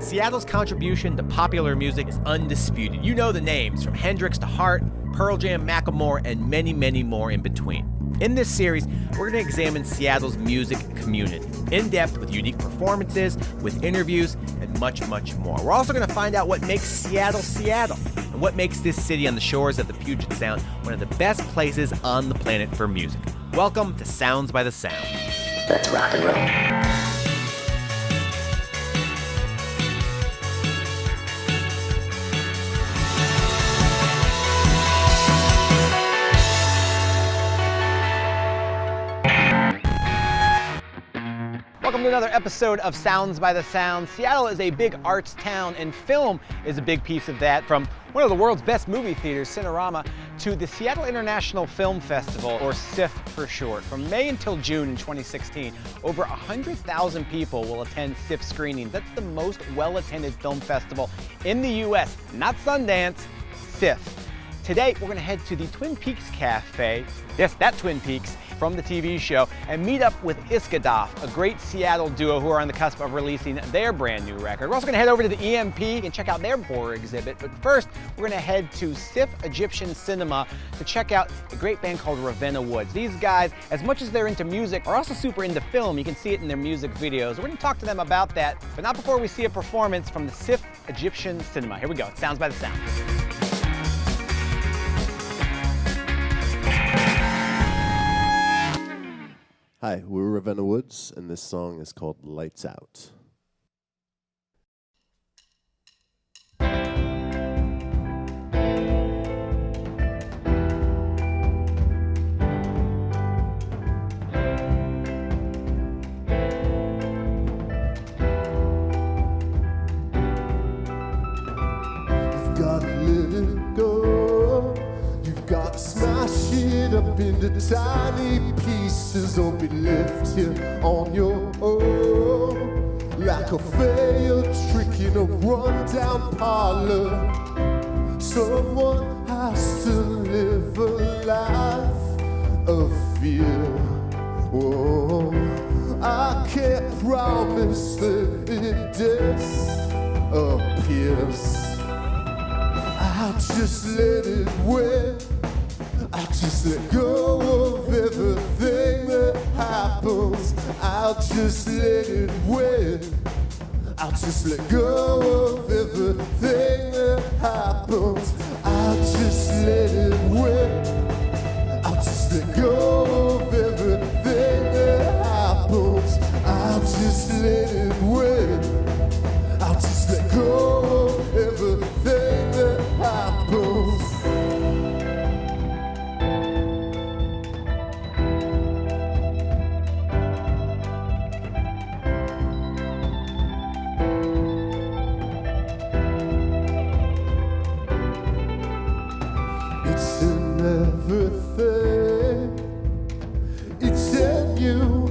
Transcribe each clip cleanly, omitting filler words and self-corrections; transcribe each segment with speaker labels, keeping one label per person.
Speaker 1: Seattle's contribution to popular music is undisputed. You know the names, from Hendrix to Hart, Pearl Jam, Macklemore, and many, many more in between. In this series, we're going to examine Seattle's music community, in depth with unique performances, with interviews, and much, much more. We're also going to find out what makes Seattle, Seattle, and what makes this city on the shores of the Puget Sound one of the best places on the planet for music. Welcome to Sounds by the Sound.
Speaker 2: Let's rock and roll.
Speaker 1: Welcome to another episode of Sounds by the Sound. Seattle is a big arts town, and film is a big piece of that. From one of the world's best movie theaters, Cinerama, to the Seattle International Film Festival, or SIFF for short. From May until June in 2016, over 100,000 people will attend SIFF screenings. That's the most well-attended film festival in the U.S., not Sundance, SIFF. Today, we're going to head to the Twin Peaks Café, yes, that Twin Peaks, from the TV show, and meet up with Iska Dhaaf, a great Seattle duo who are on the cusp of releasing their brand new record. We're also going to head over to the EMP and check out their horror exhibit, but first we're going to head to SIFF Egyptian Cinema to check out a great band called Ravenna Woods. These guys, as much as they're into music, are also super into film. You can see it in their music videos. We're going to talk to them about that, but not before we see a performance from the SIFF Egyptian Cinema. Here we go. It Sounds by the Sound.
Speaker 3: Hi, we're Ravenna Woods, and this song is called Lights Out. You've got to let it go. You've got to smash it up into tiny pieces. Don't be left here on your own like a failed trick in a rundown parlor. Someone has to live a life of fear. Oh, I can't promise that it disappears. I'll just let it win. I'll just let go of everything that happens. I'll just let it win. I'll just let go of everything that happens. I'll just let it win. I'll just let go of everything that happens. I'll just let it win. I'll just let go of everything that happens. It's in everything. It's in you.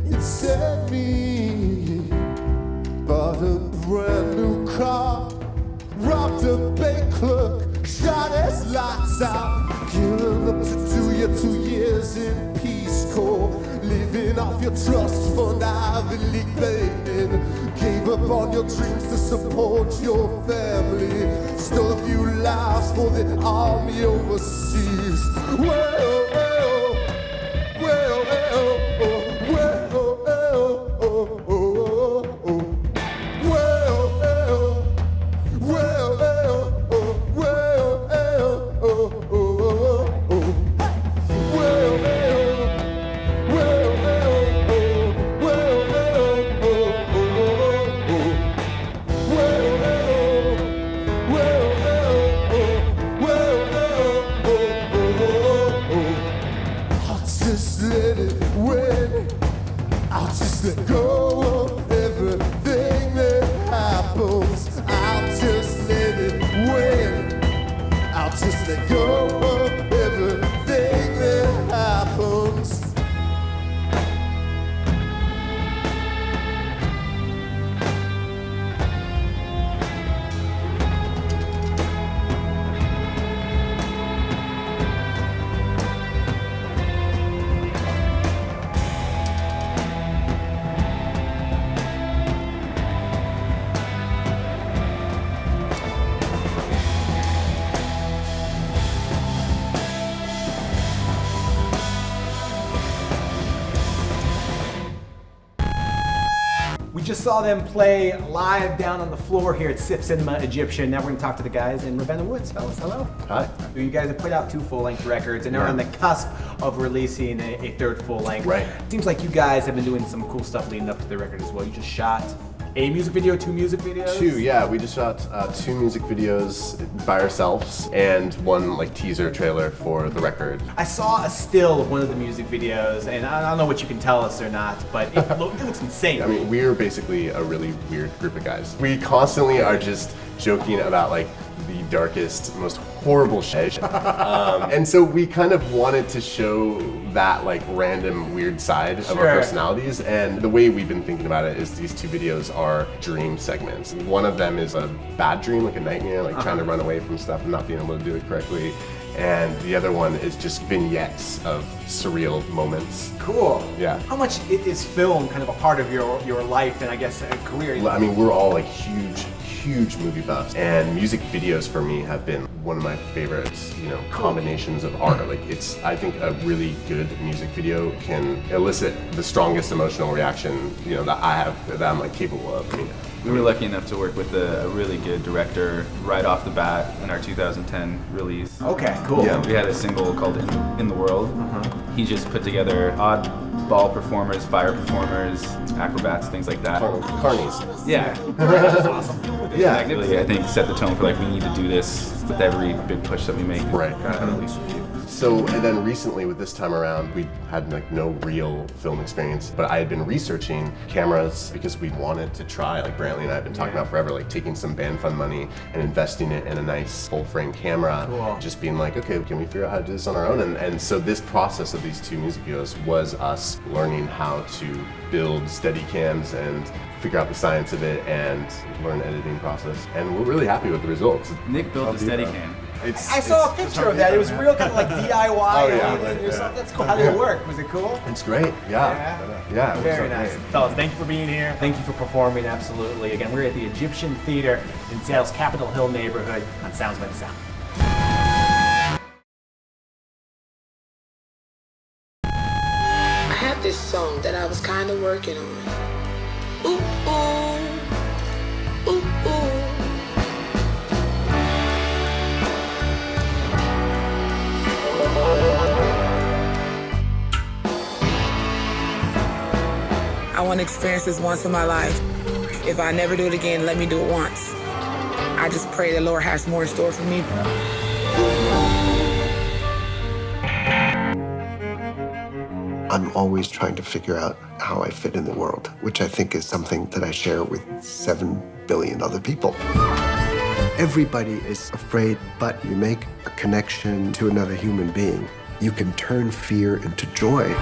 Speaker 3: It's in me. Bought a brand new car. Robbed a bank clerk. Shot his lights out. Gearing up to do your 2 years in Peace Corps. Living off your trust fund, Ivy League baiting. Gave up on your dreams to support your family. Stole a few lives for the army overseas. Well, well, well, well, well, well, oh, oh, oh. Well, well, well, well, oh, well, well, oh, oh, oh. Well, well, well, well, oh, well, well, oh, oh, oh. Well, well, well, well, oh, well, well, oh, oh, oh.
Speaker 1: We just saw them play live down on the floor here at SIFF Cinema Egyptian. Now we're going to talk to the guys in Ravenna Woods. Fellas, hello.
Speaker 3: Hi.
Speaker 1: You guys have put out 2 full-length records and are on the cusp of releasing a 3rd full-length.
Speaker 3: Right.
Speaker 1: Seems like you guys have been doing some cool stuff leading up to the record as well. You just shot a music video, 2 music videos?
Speaker 3: 2, yeah. We just shot 2 music videos by ourselves and 1 like teaser trailer for the record.
Speaker 1: I saw a still of one of the music videos, and I don't know what you can tell us or not, but it looks insane.
Speaker 3: I mean, we're basically a really weird group of guys. We constantly are just joking about like the darkest, most horrible shit. And so we kind of wanted to show that like random weird side of our personalities, and the way we've been thinking about it is these 2 videos are dream segments. One of them is a bad dream, like a nightmare, like trying to run away from stuff and not being able to do it correctly. And the other one is just vignettes of surreal moments.
Speaker 1: Cool.
Speaker 3: Yeah.
Speaker 1: How much is film kind of a part of your life and I guess career?
Speaker 3: I mean, we're all like huge movie buffs, and music videos for me have been one of my favorite, combinations of art. Like I think a really good music video can elicit the strongest emotional reaction, that I'm like capable of.
Speaker 4: We were lucky enough to work with a really good director right off the bat in our 2010 release.
Speaker 1: Okay, cool.
Speaker 4: Yeah, we had a single called In the World. He just put together oddball performers, fire performers, acrobats, things like that.
Speaker 3: Carnies.
Speaker 4: Yeah.
Speaker 1: That's awesome.
Speaker 3: Yeah.
Speaker 4: Exactly. I think set the tone for like we need to do this with every big push that we make.
Speaker 3: Right.
Speaker 4: At least.
Speaker 3: So, and then recently with this time around, we had like no real film experience, but I had been researching cameras because we wanted to try, like Brantley and I have been talking about forever, like taking some band fund money and investing it in a nice full frame camera.
Speaker 1: Cool.
Speaker 3: Just being like, okay, can we figure out how to do this on our own? And so this process of these 2 music videos was us learning how to build steady cams and figure out the science of it and learn the editing process. And we're really happy with the results.
Speaker 4: Nick built the Steadicam.
Speaker 1: I saw a picture of that. It was real kind of like DIY.
Speaker 3: Oh, yeah,
Speaker 1: Yourself. That's cool. How did it work? Was it cool?
Speaker 3: It's great, yeah. It was
Speaker 1: Very
Speaker 3: so
Speaker 1: nice.
Speaker 3: great.
Speaker 1: Fellas, thank you for being here. Thank you for performing, absolutely. Again, we're at the Egyptian Theater in Seattle's Capitol Hill neighborhood on Sounds by the Sound.
Speaker 5: I had this song that I was kind of working on. Ooh, ooh, ooh, ooh. I want to experience this once in my life. If I never do it again, let me do it once. I just pray the Lord has more in store for me.
Speaker 6: I'm always trying to figure out how I fit in the world, which I think is something that I share with 7 billion other people. Everybody is afraid, but you make a connection to another human being. You can turn fear into joy.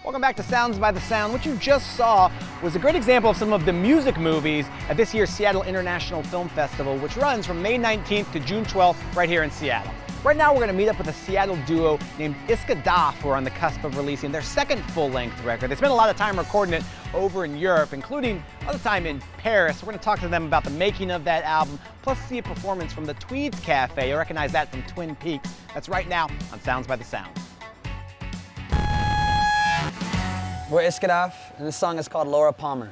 Speaker 1: Welcome back to Sounds by the Sound. What you just saw was a great example of some of the music movies at this year's Seattle International Film Festival, which runs from May 19th to June 12th right here in Seattle. Right now we're going to meet up with a Seattle duo named Iska Dhaaf, who are on the cusp of releasing their 2nd full-length record. They spent a lot of time recording it over in Europe, including a lot of time in Paris. We're going to talk to them about the making of that album, plus see a performance from the Twede's Café. You'll recognize that from Twin Peaks. That's right now on Sounds by the Sound.
Speaker 7: We're Iska Dhaaf, and this song is called Laura Palmer.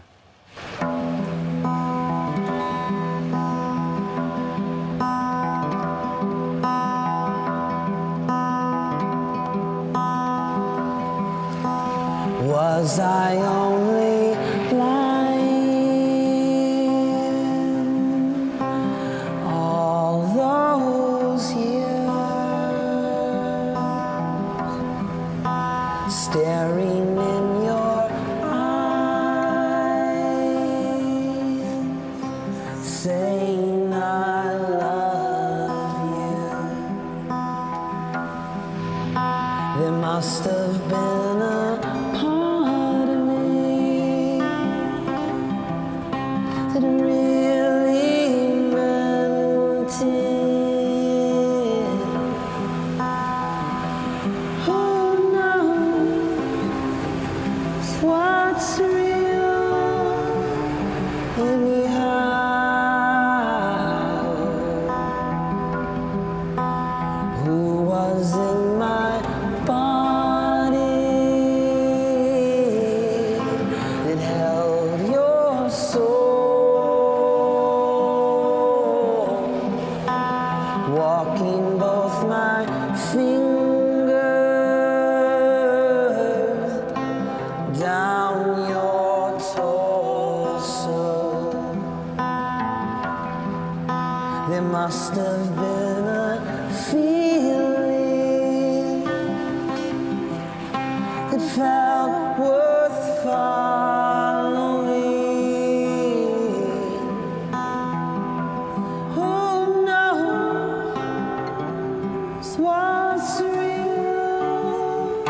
Speaker 7: Was I only lying all those years, staring in your eyes, saying I love you? There must have been a part of me that really meant it. Who knows what's real anyhow? Who was in my body?
Speaker 8: must have been a feeling that felt worth following. Who knows what's real?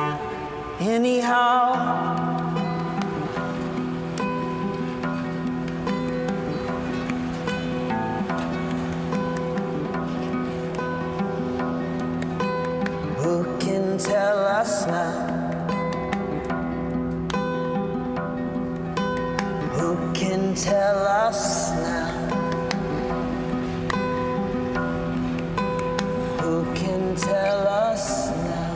Speaker 8: Anyhow, who can tell us now? Who can tell us now? Who can tell us now?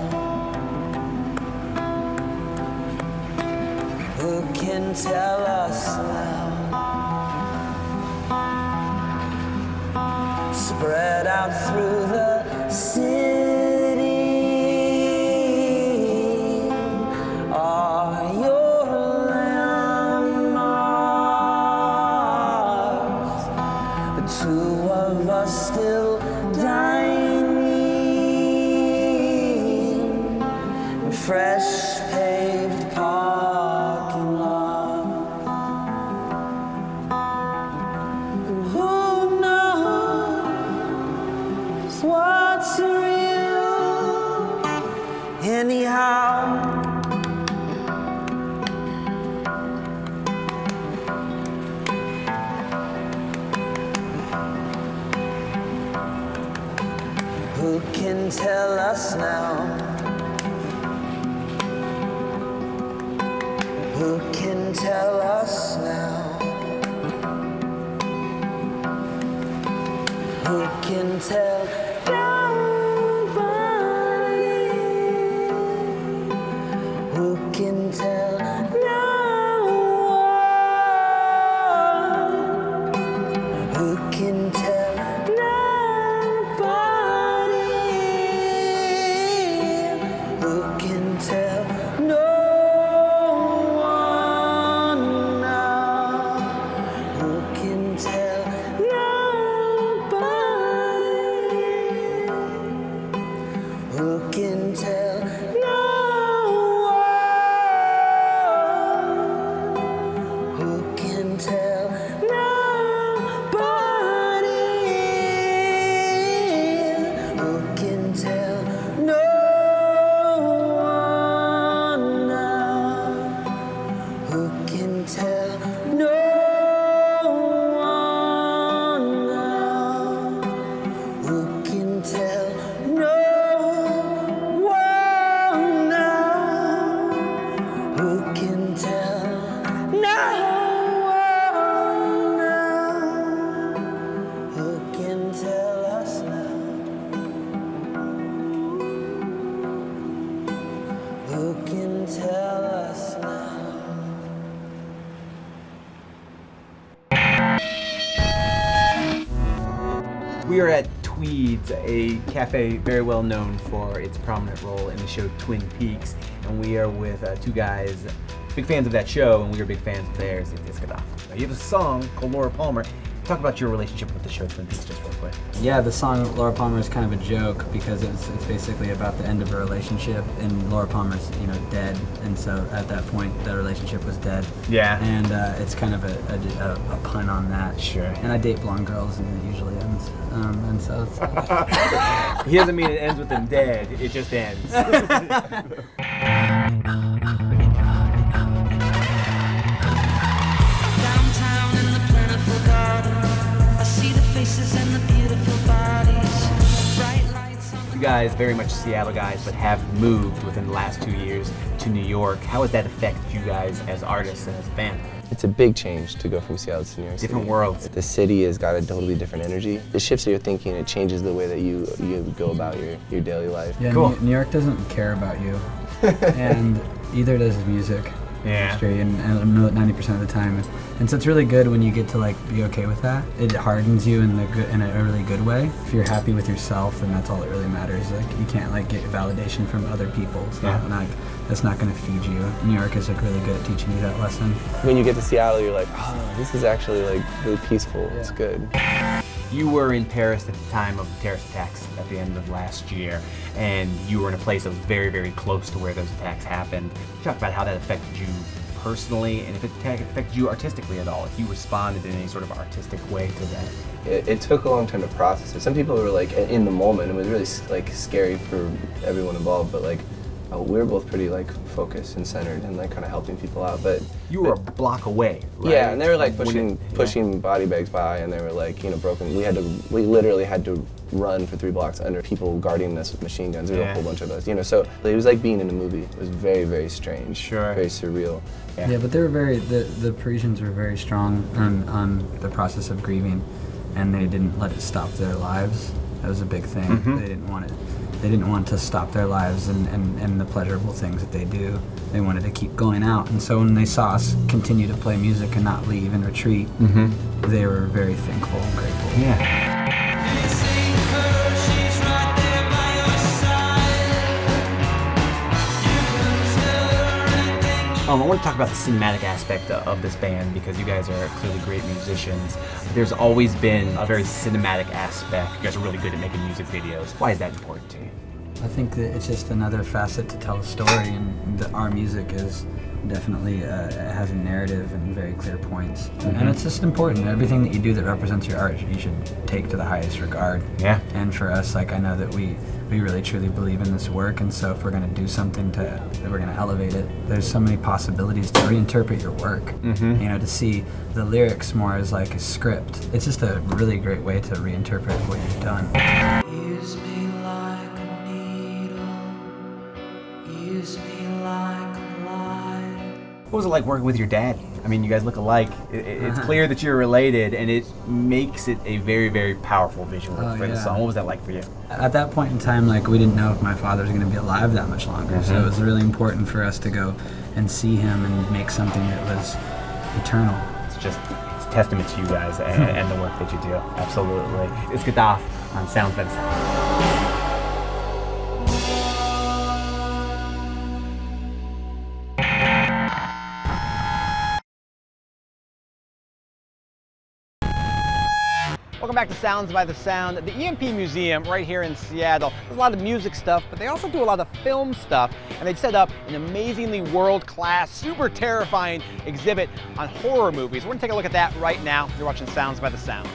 Speaker 8: Who can tell us now? Spread out through the city are your landmarks. The two of us still dining in fresh paved parking lots. Who knows what's real? Anyhow, who can tell us now? Who can tell us now? Who can tell? Nobody. Who can tell? No one. Who can tell? Nobody. Who can tell? No one now. Who can tell? Nobody. Who can tell? No one. Who can tell? Nobody. Who can tell? No one now. Who can tell? No one now. Who can tell? No one now. Who can tell? No one now. Who can tell us now? Who can tell us now?
Speaker 1: We are at Twede's, a cafe very well known for its prominent role in the show Twin Peaks, and we are with two guys, big fans of that show, and we are big fans of theirs. It's Iska Dhaaf. You have a song called Laura Palmer. Talk about your relationship with the show Twin Peaks just real quick.
Speaker 7: Yeah, the song Laura Palmer is kind of a joke because it's basically about the end of a relationship, and Laura Palmer's dead, and so at that point the relationship was dead.
Speaker 1: Yeah.
Speaker 7: And it's kind of a pun on that.
Speaker 1: Sure.
Speaker 7: And I date blonde girls, and it usually ends. And so it's
Speaker 1: He doesn't mean it ends with them dead, it just ends.
Speaker 8: Downtown in the plentiful garden, I see the faces and the beautiful bodies. Bright lights on
Speaker 1: You guys, very much Seattle guys, but have moved within the last 2 years to New York. How has that affected you guys as artists and as a band?
Speaker 9: It's a big change to go from Seattle to New York City.
Speaker 1: Different worlds.
Speaker 9: The city has got a totally different energy. It shifts your thinking, it changes the way that you go about your daily life.
Speaker 7: yeah.
Speaker 1: Cool.
Speaker 7: New York doesn't care about you, and either does the music
Speaker 1: Yeah.
Speaker 7: industry, and 90% of the time. And so it's really good when you get to be okay with that. It hardens you in a really good way. If you're happy with yourself, then that's all that really matters. You can't get validation from other people. It's that's not going to feed you. New York is really good at teaching you that lesson.
Speaker 9: When you get to Seattle, you're like, oh, this is actually really peaceful. It's good.
Speaker 1: You were in Paris at the time of the terrorist attacks at the end of last year, and you were in a place that was very, very close to where those attacks happened. Talk about how that affected you personally, and if it affected you artistically at all, if you responded in any sort of artistic way to that.
Speaker 9: It took a long time to process it. Some people were like in the moment. It was really like scary for everyone involved, but like we were both pretty like focused and centered and like kind of helping people out. But
Speaker 1: you were a block away, right?
Speaker 9: Yeah, and they were like pushing body bags by, and they were like, you know, broken. We literally had to run for 3 blocks under people guarding us with machine guns. There was a whole bunch of us, you know. So it was like being in a movie. It was very, very strange. Sure. Very surreal.
Speaker 7: Yeah, but they were the Parisians were very strong on the process of grieving, and they didn't let it stop their lives. That was a big thing. They didn't want it. They didn't want to stop their lives and the pleasurable things that they do. They wanted to keep going out. And so when they saw us continue to play music and not leave and retreat, they were very thankful and grateful.
Speaker 1: Yeah. I want to talk about the cinematic aspect of this band because you guys are clearly great musicians. There's always been a very cinematic aspect. You guys are really good at making music videos. Why is that important to you?
Speaker 7: I think that it's just another facet to tell a story, and our music is definitely has a narrative and very clear points. And it's just important. Everything that you do that represents your art, you should take to the highest regard. Yeah. And for us, like, I know that we really truly believe in this work, and so if we're going to do something that we're going to elevate it, there's so many possibilities to reinterpret your work. You know, to see the lyrics more as like a script. It's just a really great way to reinterpret what you've done.
Speaker 8: Use me like a needle, use me like a light.
Speaker 1: What was it like working with your dad? I mean, you guys look alike. It's clear that you're related, and it makes it a very, very powerful visual for the song. What was that like for you?
Speaker 7: At that point in time, like, we didn't know if my father was going to be alive that much longer, so it was really important for us to go and see him and make something that was eternal.
Speaker 1: It's a testament to you guys and the work that you do. Absolutely. Iska Dhaaf on Sounds by the Sound. Welcome back to Sounds by the Sound, the EMP Museum right here in Seattle. There's a lot of music stuff, but they also do a lot of film stuff, and they set up an amazingly world-class, super terrifying exhibit on horror movies. We're gonna take a look at that right now. You're watching Sounds by the Sound.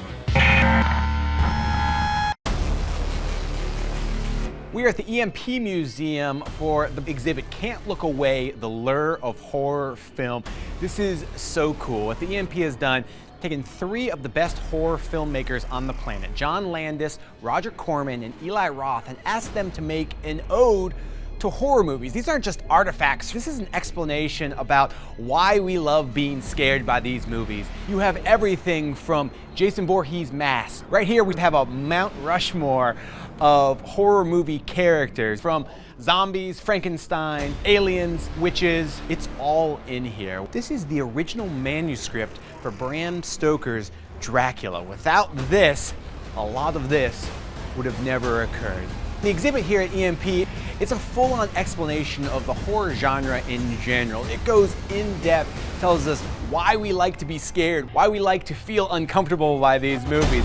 Speaker 1: We are at the EMP Museum for the exhibit Can't Look Away, the Lure of Horror Film. This is so cool. What the EMP has done, taken 3 of the best horror filmmakers on the planet, John Landis, Roger Corman, and Eli Roth, and asked them to make an ode to horror movies. These aren't just artifacts. This is an explanation about why we love being scared by these movies. You have everything from Jason Voorhees' Mask. Right here we have a Mount Rushmore of horror movie characters, from zombies, Frankenstein, aliens, witches. It's all in here. This is the original manuscript for Bram Stoker's Dracula. Without this, a lot of this would have never occurred. The exhibit here at EMP, it's a full-on explanation of the horror genre in general. It goes in depth, tells us why we like to be scared, why we like to feel uncomfortable by these movies.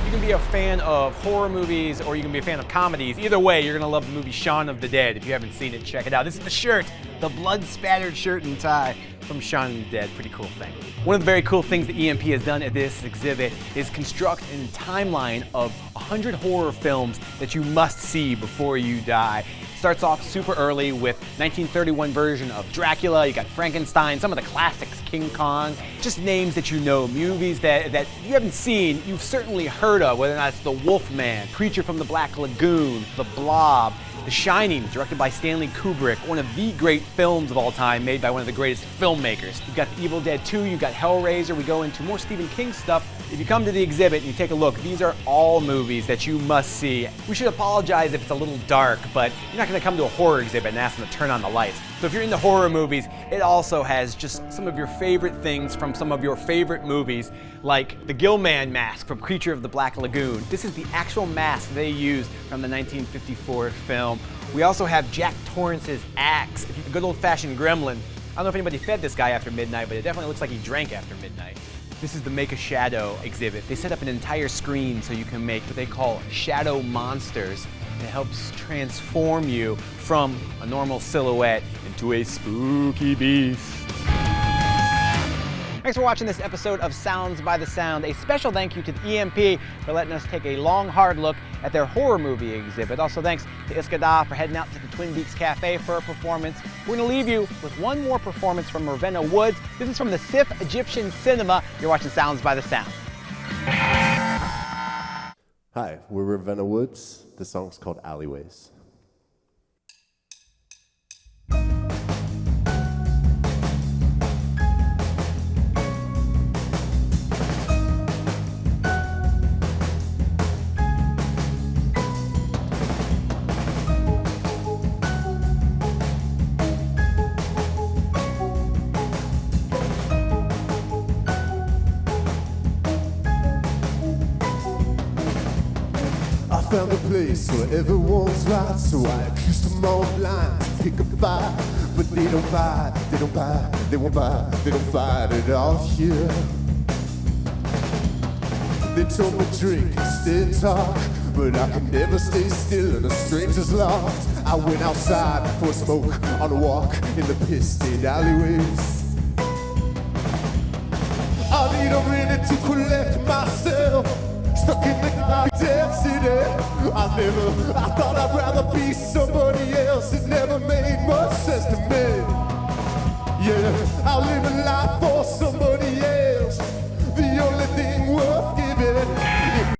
Speaker 1: You can be a fan of horror movies, or you can be a fan of comedies. Either way, you're gonna love the movie Shaun of the Dead. If you haven't seen it, check it out. This is the shirt, the blood-spattered shirt and tie from Shaun of the Dead. Pretty cool thing. One of the very cool things that EMP has done at this exhibit is construct a timeline of 100 horror films that you must see before you die. It starts off super early with 1931 version of Dracula. You got Frankenstein, some of the classics, King Kong, just names that you know, movies that you haven't seen, you've certainly heard of, whether or not it's The Wolfman, Creature from the Black Lagoon, The Blob, The Shining, directed by Stanley Kubrick, one of the great films of all time, made by one of the greatest filmmakers. You've got Evil Dead 2, you've got Hellraiser, we go into more Stephen King stuff. If you come to the exhibit and you take a look, these are all movies that you must see. We should apologize if it's a little dark, but you're not gonna come to a horror exhibit and ask them to turn on the lights. So if you're into horror movies, it also has just some of your favorite things from some of your favorite movies, like the Gillman mask from Creature of the Black Lagoon. This is the actual mask they used from the 1954 film. We also have Jack Torrance's axe, a good old-fashioned gremlin. I don't know if anybody fed this guy after midnight, but it definitely looks like he drank after midnight. This is the Make a Shadow exhibit. They set up an entire screen so you can make what they call shadow monsters. It helps transform you from a normal silhouette into a spooky beast. Thanks for watching this episode of Sounds by the Sound. A special thank you to the EMP for letting us take a long, hard look at their horror movie exhibit. Also thanks to Iska Dhaaf for heading out to the Twin Peaks Café for a performance. We're going to leave you with one more performance from Ravenna Woods. This is from the SIFF Egyptian Cinema. You're watching Sounds by the Sound.
Speaker 3: Hi, we're Ravenna Woods. The song's called Alleyways. I found a place where everyone's right, so I accused them all blind to pick a fight. But they don't buy, they don't buy, they won't buy, they don't fight it all here. They told me drink instead talk, but I can never stay still in a stranger's loft. I went outside for a smoke on a walk in the piss-stained alleyways. I need a minute to collect myself. Stuck in the goddamn city. I thought I'd rather be somebody else. It never made much sense to me. Yeah, I'll live a life for somebody else.